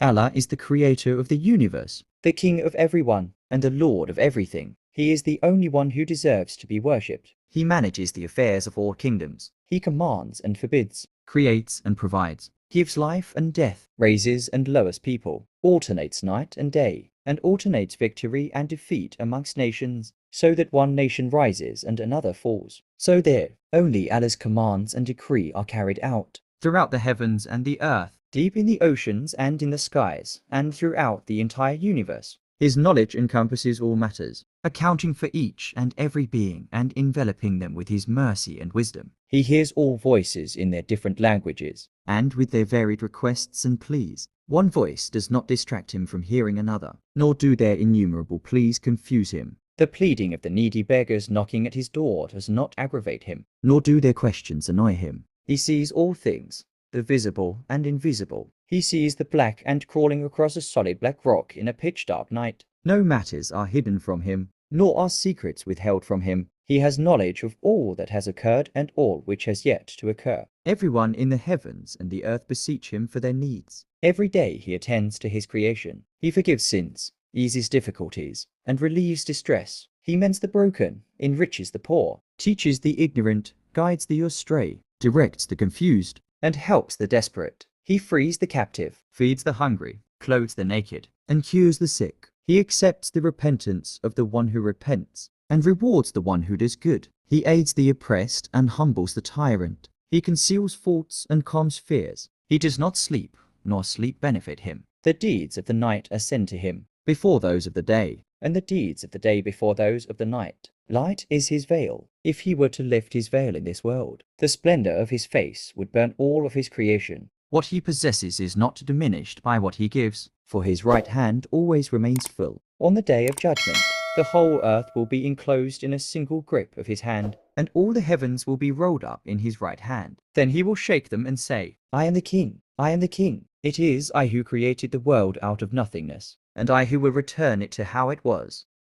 Allah is the creator of the universe, the king of everyone, and the lord of everything. He is the only one who deserves to be worshipped. He manages the affairs of all kingdoms. He commands and forbids, creates and provides, gives life and death, raises and lowers people, alternates night and day, and alternates victory and defeat amongst nations, so that one nation rises and another falls. So there, only Allah's commands and decree are carried out, throughout the heavens and the earth, deep in the oceans and in the skies, and throughout the entire universe. His knowledge encompasses all matters, accounting for each and every being and enveloping them with his mercy and wisdom. He hears all voices in their different languages, and with their varied requests and pleas. One voice does not distract him from hearing another, nor do their innumerable pleas confuse him. The pleading of the needy beggars knocking at his door does not aggravate him, nor do their questions annoy him. He sees all things, the visible and invisible. He sees the black ant crawling across a solid black rock in a pitch-dark night. No matters are hidden from him, nor are secrets withheld from him. He has knowledge of all that has occurred and all which has yet to occur. Everyone in the heavens and the earth beseech him for their needs. Every day he attends to his creation. He forgives sins, eases difficulties, and relieves distress. He mends the broken, enriches the poor, teaches the ignorant, guides the astray, directs the confused, and helps the desperate. He frees the captive, feeds the hungry, clothes the naked, and cures the sick. He accepts the repentance of the one who repents, and rewards the one who does good. He aids the oppressed and humbles the tyrant. He conceals faults and calms fears. He does not sleep, nor sleep benefit him. The deeds of the night ascend to him, before those of the day, and the deeds of the day before those of the night. Light is his veil. If he were to lift his veil in this world, the splendor of his face would burn all of his creation. What he possesses is not diminished by what he gives, for his right hand always remains full. On the day of judgment, the whole earth will be enclosed in a single grip of his hand, and all the heavens will be rolled up in his right hand. Then he will shake them and say, I am the king, I am the king. It is I who created the world out of nothingness, and I who will return it to how it was.